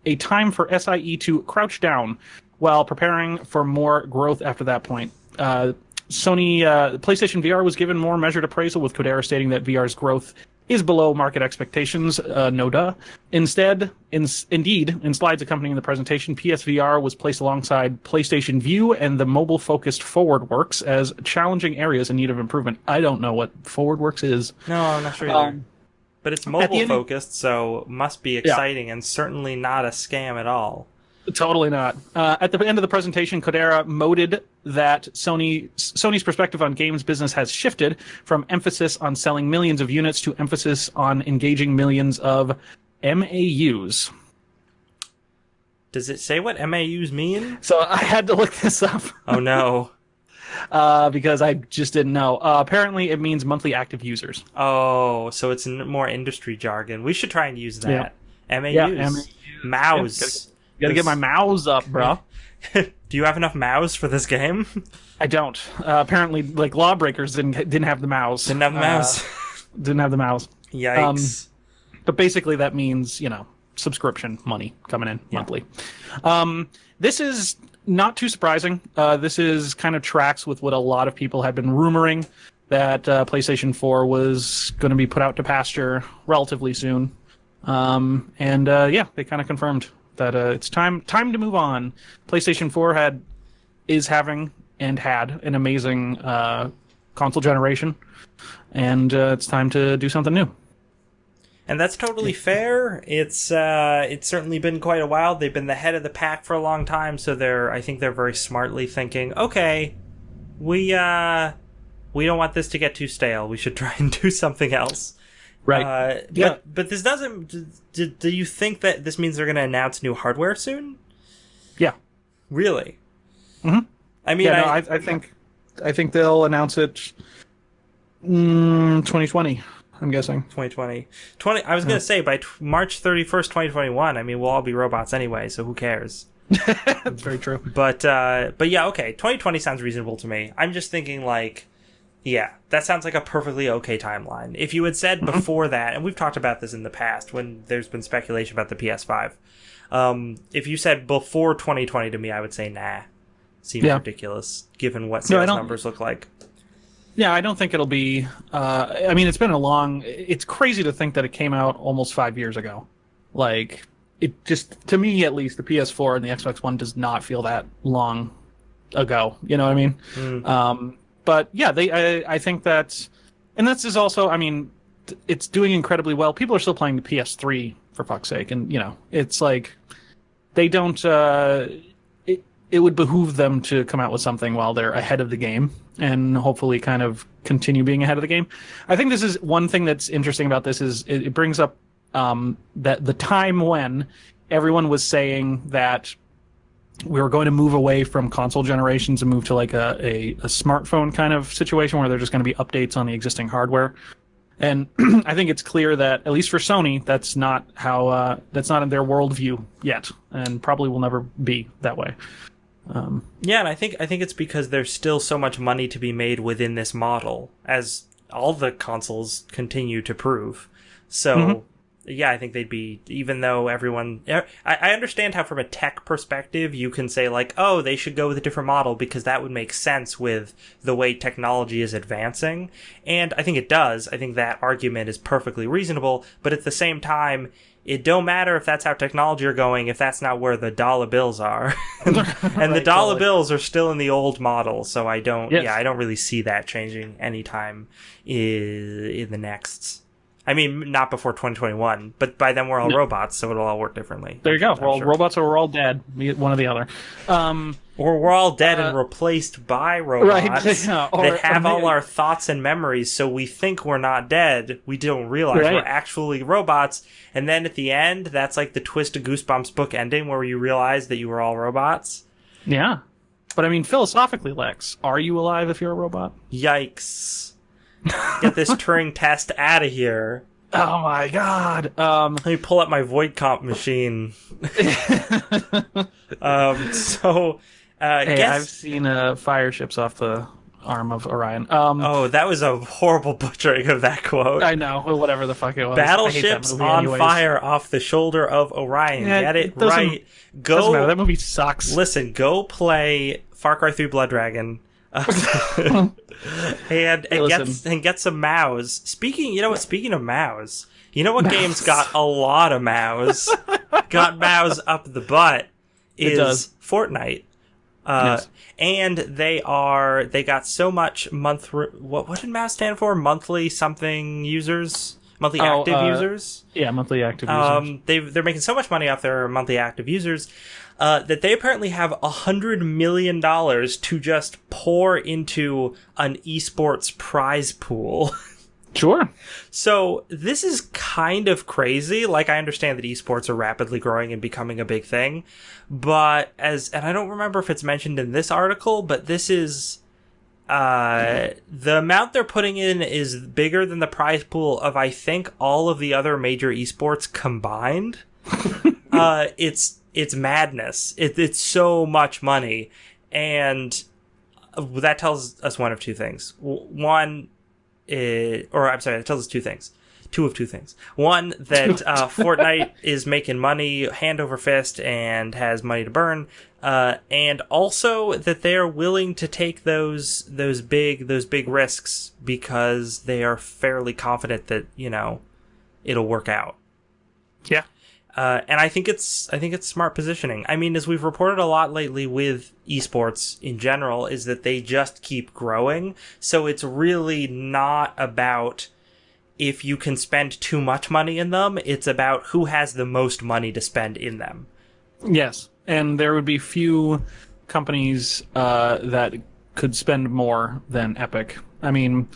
a time for SIE to crouch down while preparing for more growth after that point. PlayStation VR was given more measured appraisal, with Kodera stating that VR's growth is below market expectations, no duh. Indeed, in slides accompanying the presentation, PSVR was placed alongside PlayStation View and the mobile-focused ForwardWorks as challenging areas in need of improvement. I don't know what ForwardWorks is. No, I'm not sure either. But it's mobile-focused, so must be exciting and certainly not a scam at all. Totally not. At the end of the presentation, Kodera noted that Sony's perspective on games business has shifted from emphasis on selling millions of units to emphasis on engaging millions of MAUs. Does it say what MAUs mean? So I had to look this up. Oh no. Because I just didn't know. Apparently, it means monthly active users. Oh, so it's more industry jargon. We should try and use that. MAUs. Yeah, MAUs. Mouse. Gotta get my mouse up, bro. Do you have enough mouse for this game? I don't. Apparently, like Lawbreakers didn't have the mouse. Didn't have the mouse. Didn't have the mouse. Yikes. But basically, that means subscription money coming in monthly. This is not too surprising. This is kind of tracks with what a lot of people had been rumoring, that PlayStation 4 was going to be put out to pasture relatively soon. They kind of confirmed that it's time to move on. PlayStation 4 is having and had an amazing console generation, and it's time to do something new. And that's totally fair. It's certainly been quite a while. They've been the head of the pack for a long time, so I think they're very smartly thinking, okay, we don't want this to get too stale. We should try and do something else. Right. But this doesn't. Do you think that this means they're going to announce new hardware soon? Yeah. Really? Mm-hmm. I mean, I think they'll announce it 2020. I'm guessing 2020. I was going to say by March 31st, 2021. I mean, we'll all be robots anyway, so who cares? That's very true. But yeah, okay. 2020 sounds reasonable to me. I'm just thinking yeah, that sounds like a perfectly okay timeline. If you had said before that, and we've talked about this in the past when there's been speculation about the PS5, if you said before 2020 to me, I would say nah. Seems ridiculous given what sales numbers look like. Yeah, I don't think it'll be... I mean, it's crazy to think that it came out almost 5 years ago. Like, it just... To me, at least, the PS4 and the Xbox One does not feel that long ago. You know what I mean? But, yeah, I think that... And this is also... I mean, it's doing incredibly well. People are still playing the PS3, for fuck's sake. And, it's like... They don't... It would behoove them to come out with something while they're ahead of the game and hopefully kind of continue being ahead of the game. I think this is one thing that's interesting about this is it brings up that the time when everyone was saying that we were going to move away from console generations and move to like a smartphone kind of situation where they're just going to be updates on the existing hardware. And I think it's clear that, at least for Sony, that's not that's not in their worldview yet, and probably will never be that way. Yeah, and I think it's because there's still so much money to be made within this model, as all the consoles continue to prove. So, yeah, I think they'd be, even though everyone... I understand how from a tech perspective you can say, like, oh, they should go with a different model because that would make sense with the way technology is advancing. And I think it does. I think that argument is perfectly reasonable. But at the same time, it don't matter if that's how technology are going if that's not where the dollar bills are. And the dollar bills are still in the old model. So I don't really see that changing anytime in the next... I mean, not before 2021, but by then we're all robots, so it'll all work differently. There you go. We're all robots or we're all dead. One or the other. Or we're all dead and replaced by robots that have all our thoughts and memories, so we think we're not dead. We don't realize we're actually robots. And then at the end, that's like the twist of Goosebumps book ending where you realize that you were all robots. Yeah. But I mean, philosophically, Lex, are you alive if you're a robot? Yikes. Get this Turing test out of here. Oh my god. Let me pull up my void comp machine. I've seen fire ships off the arm of Orion. That was a horrible butchering of that quote. I know, whatever the fuck it was. Battleships on fire off the shoulder of Orion. Get it right. Doesn't matter. That movie sucks. Listen, go play Far Cry 3 Blood Dragon. and get some mouse. Speaking of mouse, you know what game's got a lot of mouse? Got mouse up the butt is Fortnite. Yes. And they got so much what did mouse stand for? Monthly something users? Monthly active users? Yeah, monthly active users. They're making so much money off their monthly active users that they apparently have $100 million to just pour into an esports prize pool. Sure. So this is kind of crazy. Like, I understand that esports are rapidly growing and becoming a big thing, but and I don't remember if it's mentioned in this article, but this is, the amount they're putting in is bigger than the prize pool of, I think, all of the other major esports combined. It's madness. It's so much money. And that tells us one of two things. One, that tells us two things. Two of two things. One, that Fortnite is making money hand over fist and has money to burn, and also that they are willing to take those big risks because they are fairly confident that it'll work out. Yeah. And I think it's smart positioning. I mean, as we've reported a lot lately with esports in general, is that they just keep growing. So it's really not about if you can spend too much money in them. It's about who has the most money to spend in them. Yes, and there would be few companies that could spend more than Epic. I mean,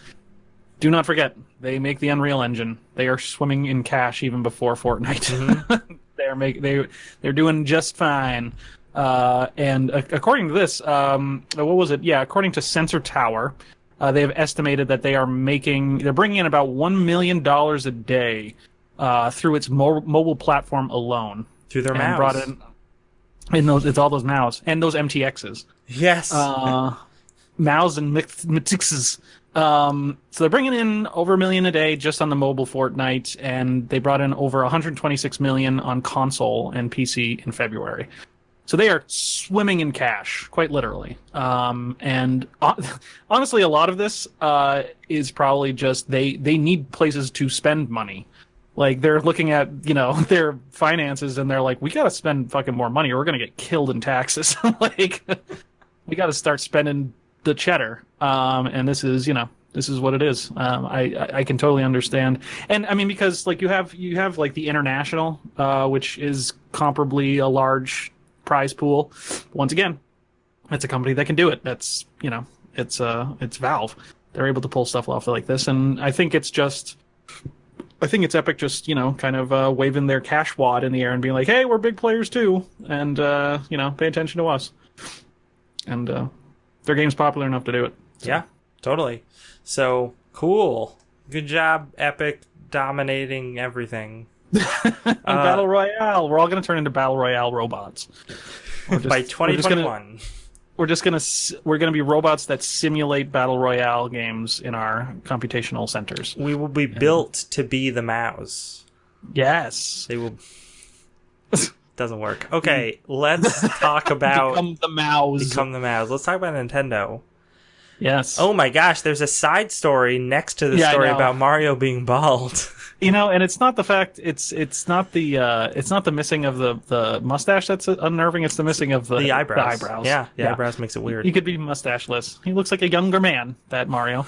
do not forget, they make the Unreal Engine. They are swimming in cash even before Fortnite. Mm-hmm. They're doing just fine. And according to this, what was it? Yeah, according to Sensor Tower, they have estimated that they're bringing in about $1 million a day through its mobile platform alone. Through their mouse. Brought it's all those mouse and those MTXs. Yes. Mouse and MTXs. So they're bringing in over $1 million a day just on the mobile Fortnite, and they brought in over $126 million on console and PC in February. So they are swimming in cash, quite literally. And honestly, a lot of this is probably just they need places to spend money. Like, they're looking at, their finances, and they're like, we got to spend fucking more money or we're going to get killed in taxes. Like, we got to start spending the cheddar. And this is what it is. I can totally understand. And I mean, because like you have like the international, which is comparably a large prize pool. Once again, it's a company that can do it. That's, it's Valve. They're able to pull stuff off like this. And I think it's Epic just, kind of waving their cash wad in the air and being like, hey, we're big players too. And, pay attention to us. And their game's popular enough to do it. So. Yeah, totally. So, cool. Good job, Epic, dominating everything. Battle Royale. We're all going to turn into Battle Royale robots. By 2021. We're going to be robots that simulate Battle Royale games in our computational centers. We will be built to be the mouse. Yes. They will... Doesn't work. Okay, let's talk about... Become the mouse. Let's talk about Nintendo. Yes. Oh my gosh, there's a side story next to the story about Mario being bald. And it's not the fact it's not the missing of the mustache that's unnerving. It's the missing of the eyebrows. The eyebrows. Yeah, the eyebrows makes it weird. He could be mustacheless. He looks like a younger man, that Mario.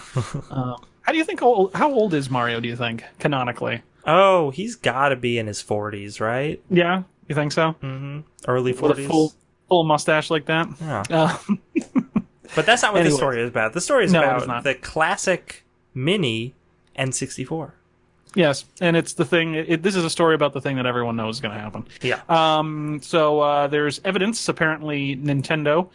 How do you think? How old is Mario? Do you think canonically? Oh, he's got to be in his 40s, right? Yeah, you think so? Mm-hmm. Early 40s. With a full mustache like that. Yeah. But that's not what the story is about. The story is about the classic mini N64. Yes, and it's the thing. This is a story about the thing that everyone knows is going to happen. Yeah. So there's evidence. Apparently, Nintendo.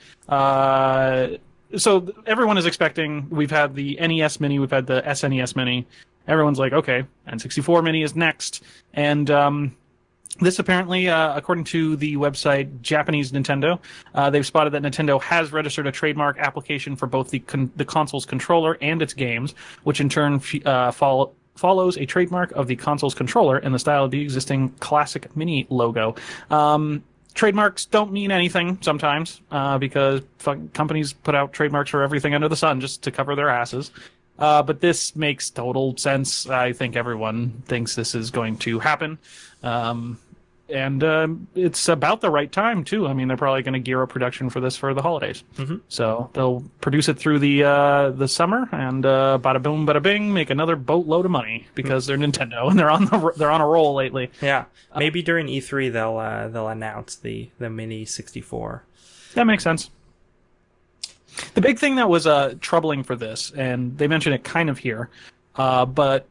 So everyone is expecting. We've had the NES Mini. We've had the SNES Mini. Everyone's like, okay, N64 Mini is next, and this apparently, according to the website Japanese Nintendo, they've spotted that Nintendo has registered a trademark application for both the console's controller and its games, which in turn follows a trademark of the console's controller in the style of the existing classic Mini logo. Trademarks don't mean anything sometimes, because companies put out trademarks for everything under the sun just to cover their asses. But this makes total sense. I think everyone thinks this is going to happen. And it's about the right time, too. I mean, they're probably going to gear up production for this for the holidays. Mm-hmm. So they'll produce it through the summer, and bada boom, bada bing, make another boatload of money because they're Nintendo and they're on a roll lately. Yeah, maybe during E3 they'll announce the Mini 64. That makes sense. The big thing that was troubling for this, and they mention it kind of here, But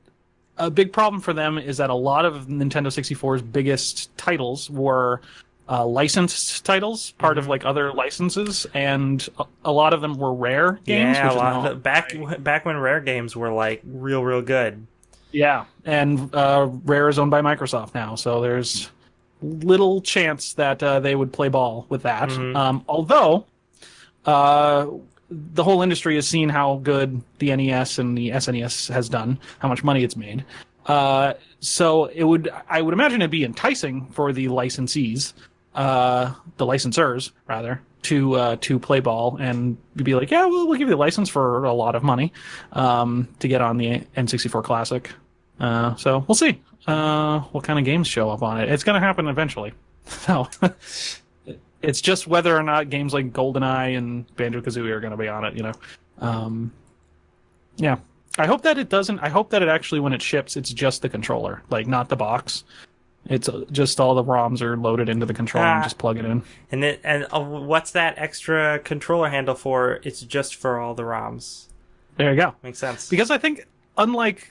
a big problem for them is that a lot of Nintendo 64's biggest titles were licensed titles, part of like other licenses, and a lot of them were rare games. Yeah, which a is lot not of back when rare games were like real good. Yeah, and Rare is owned by Microsoft now, so there's little chance that they would play ball with that. Although the whole industry has seen how good the NES and the SNES has done, how much money it's made. So I would imagine it'd be enticing for the licensees, the licensors rather, to play ball and be like, yeah, we'll give you the license for a lot of money to get on the N64 Classic. So we'll see what kind of games show up on it. It's going to happen eventually. So it's just whether or not games like GoldenEye and Banjo-Kazooie are going to be on it, you know. Yeah. I hope that it doesn't. I hope that it actually, when it ships, it's just the controller, like not the box. It's just all the ROMs are loaded into the controller and just plug it in. And what's that extra controller handle for? It's just for all the ROMs. There you go. Makes sense. Because I think unlike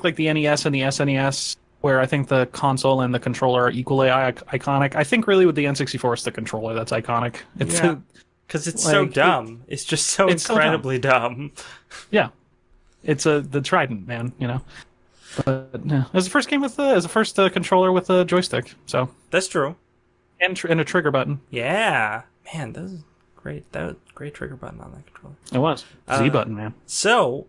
like the NES and the SNES, where I think the console and the controller are equally iconic, I think really with the N64 it's the controller that's iconic. It's because it's so dumb. It's just so incredibly dumb. Yeah. It's the Trident, man, you know. But yeah, it was the first game with the first controller with a joystick, so that's true, and a trigger button. Yeah, man, that was great. That was a great trigger button on that controller. It was Z button, man. So,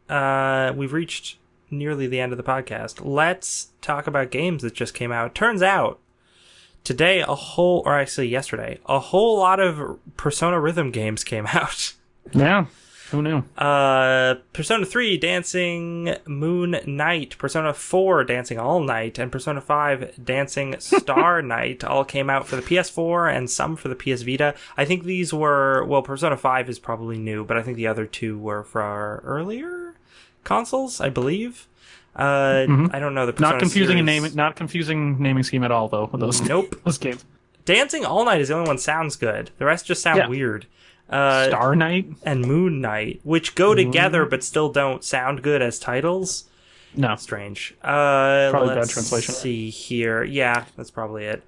we've reached nearly the end of the podcast. Let's talk about games that just came out. Turns out today yesterday, a whole lot of Persona Rhythm games came out. Yeah. Who knew? Persona 3 Dancing Moon Night, Persona 4 Dancing All Night, and Persona 5 Dancing Star Night all came out for the PS4 and some for the PS Vita. I think these were, well, Persona 5 is probably new, but I think the other two were for earlier consoles, I believe. I don't know the Persona not confusing naming scheme at all, though. With those those games. Dancing All Night is the only one that sounds good. The rest just sound weird. Star Night and Moon Night, which go together but still don't sound good as titles. No, strange. Probably bad translation. Let's see here. Yeah, that's probably it.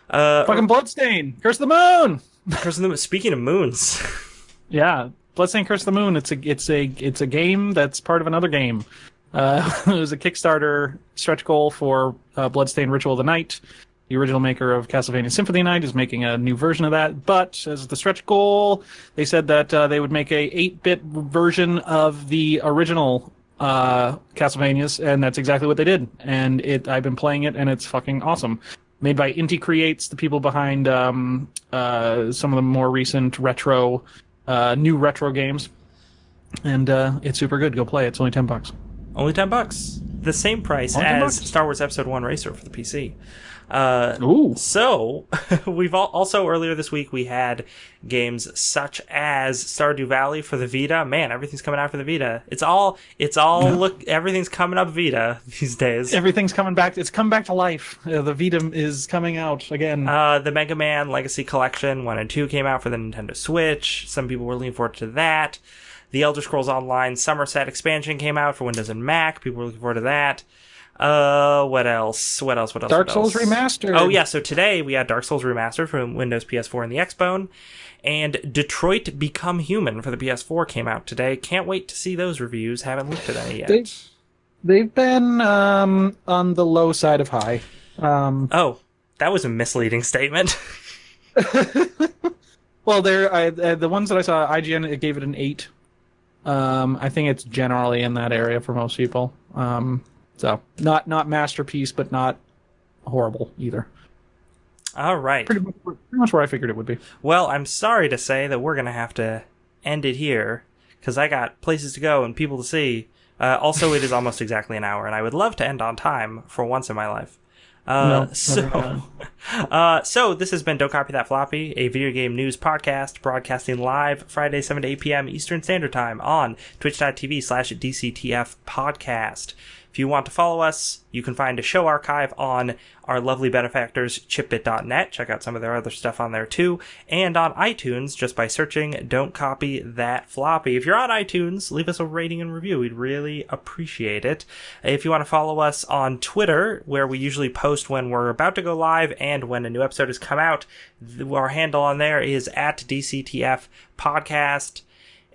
Fucking Bloodstain, Curse of the Moon. Speaking of moons, yeah, Bloodstain, Curse of the Moon. It's a game that's part of another game. It was a Kickstarter stretch goal for Bloodstain Ritual of the Night. The original maker of Castlevania Symphony of the Night is making a new version of that, but as the stretch goal, they said that they would make a 8-bit version of the original Castlevanias, and that's exactly what they did. And I've been playing it, and it's fucking awesome. Made by Inti Creates, the people behind some of the more recent new retro games, and it's super good. Go play it. It's only $10. Only $10. The same price as Star Wars Episode 1 Racer for the PC. So we've also earlier this week we had games such as Stardew Valley for the Vita. Man, everything's coming out for the Vita. Everything's coming up Vita these days. Everything's coming back. It's come back to life. The Vita is coming out again. The Mega Man Legacy Collection 1 and 2 came out for the Nintendo Switch. Some people were looking forward to that. The Elder Scrolls Online Somerset expansion came out for Windows and Mac. People were looking forward to that. What else? Dark Souls Remastered. Oh, yeah, so today we had Dark Souls Remastered for Windows, PS4, and the Xbone, and Detroit Become Human for the PS4 came out today. Can't wait to see those reviews. Haven't looked at any yet. They've been on the low side of high. Oh, that was a misleading statement. Well, the ones that I saw, IGN, it gave it an 8. I think it's generally in that area for most people. So not masterpiece, but not horrible either. All right. Pretty much where I figured it would be. Well, I'm sorry to say that we're going to have to end it here because I got places to go and people to see. Also, it is almost exactly an hour, and I would love to end on time for once in my life. So this has been Don't Copy That Floppy, a video game news podcast broadcasting live Friday 7 to 8 p.m. Eastern Standard Time on twitch.tv/DCTF podcast. If you want to follow us, you can find a show archive on our lovely benefactors, chipbit.net. Check out some of their other stuff on there too. And on iTunes, just by searching Don't Copy That Floppy. If you're on iTunes, leave us a rating and review. We'd really appreciate it. If you want to follow us on Twitter, where we usually post when we're about to go live and when a new episode has come out, our handle on there is @DCTF Podcast.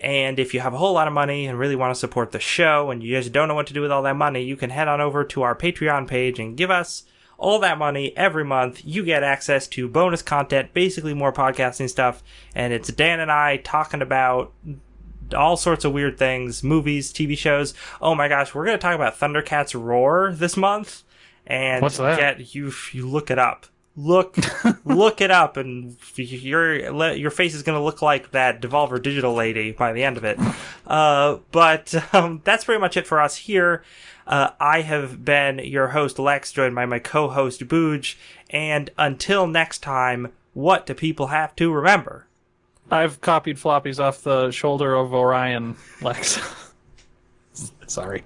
And if you have a whole lot of money and really want to support the show and you just don't know what to do with all that money, you can head on over to our Patreon page and give us all that money every month. You get access to bonus content, basically more podcasting stuff, and it's Dan and I talking about all sorts of weird things, movies, TV shows. Oh my gosh, we're going to talk about Thundercats Roar this month. And what's that? You look it up. Look it up, and your face is going to look like that Devolver Digital lady by the end of it. But that's pretty much it for us here. I have been your host, Lex, joined by my co-host, Booj. And until next time, what do people have to remember? I've copied floppies off the shoulder of Orion, Lex. Sorry.